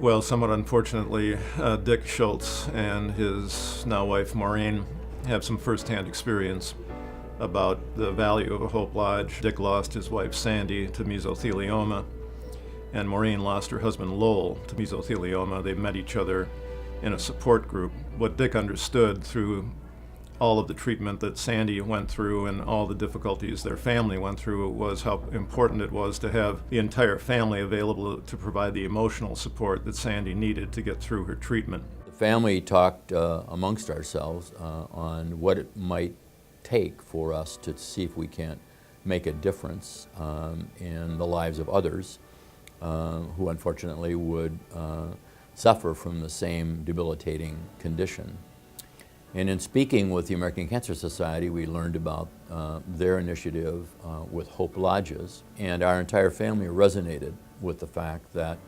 Well, somewhat unfortunately, Dick Schultz and his now wife Maureen have some firsthand experience about the value of a Hope Lodge. Dick lost his wife Sandy to mesothelioma, and Maureen lost her husband Lowell to mesothelioma. They met each other in a support group. What Dick understood through all of the treatment that Sandy went through and all the difficulties their family went through was how important it was to have the entire family available to provide the emotional support that Sandy needed to get through her treatment. The family talked amongst ourselves on what it might take for us to see if we can't make a difference in the lives of others who unfortunately would suffer from the same debilitating condition. And in speaking with the American Cancer Society, we learned about their initiative with Hope Lodges, and our entire family resonated with the fact that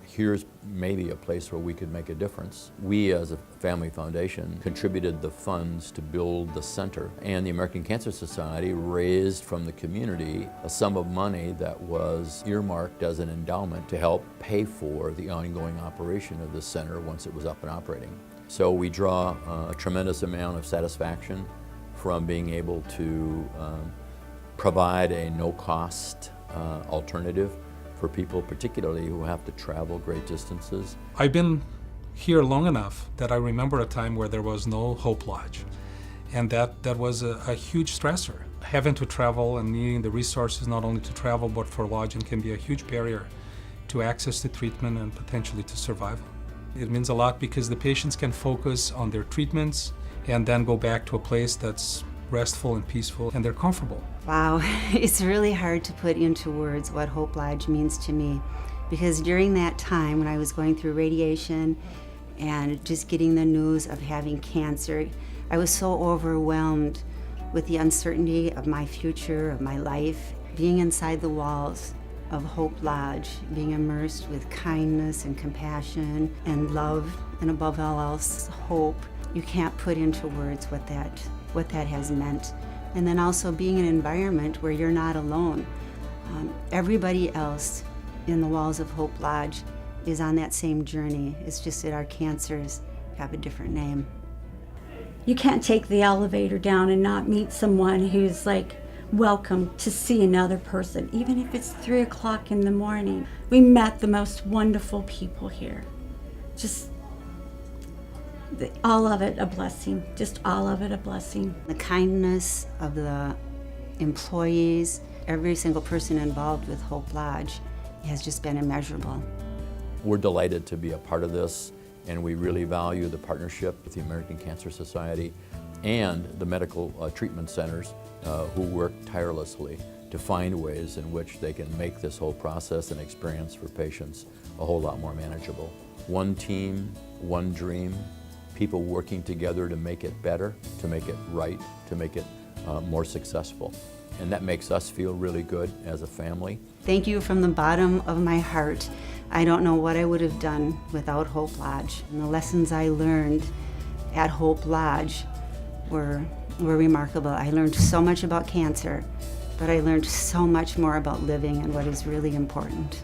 here's maybe a place where we could make a difference. We as a family foundation contributed the funds to build the center, and the American Cancer Society raised from the community a sum of money that was earmarked as an endowment to help pay for the ongoing operation of the center once it was up and operating. So we draw a tremendous amount of satisfaction from being able to provide a no-cost alternative for people, particularly who have to travel great distances. I've been here long enough that I remember a time where there was no Hope Lodge, and that was a huge stressor. Having to travel and needing the resources not only to travel but for lodging can be a huge barrier to access to treatment and potentially to survival. It means a lot because the patients can focus on their treatments and then go back to a place that's restful and peaceful and they're comfortable. Wow, it's really hard to put into words what Hope Lodge means to me, because during that time when I was going through radiation and just getting the news of having cancer, I was so overwhelmed with the uncertainty of my future, of my life. Being inside the walls of Hope Lodge, being immersed with kindness and compassion and love, and above all else, hope. You can't put into words what that has meant. And then also being in an environment where you're not alone. Everybody else in the walls of Hope Lodge is on that same journey. It's just that our cancers have a different name. You can't take the elevator down and not meet someone who's like, welcome to see another person, even if it's 3 o'clock in the morning. We met the most wonderful people here. Just all of it a blessing, just all of it a blessing. The kindness of the employees, every single person involved with Hope Lodge has just been immeasurable. We're delighted to be a part of this, and we really value the partnership with the American Cancer Society and the medical treatment centers who work tirelessly to find ways in which they can make this whole process and experience for patients a whole lot more manageable. One team, one dream, people working together to make it better, to make it right, to make it more successful. And that makes us feel really good as a family. Thank you from the bottom of my heart. I don't know what I would have done without Hope Lodge. And the lessons I learned at Hope Lodge were remarkable. I learned so much about cancer, but I learned so much more about living and what is really important.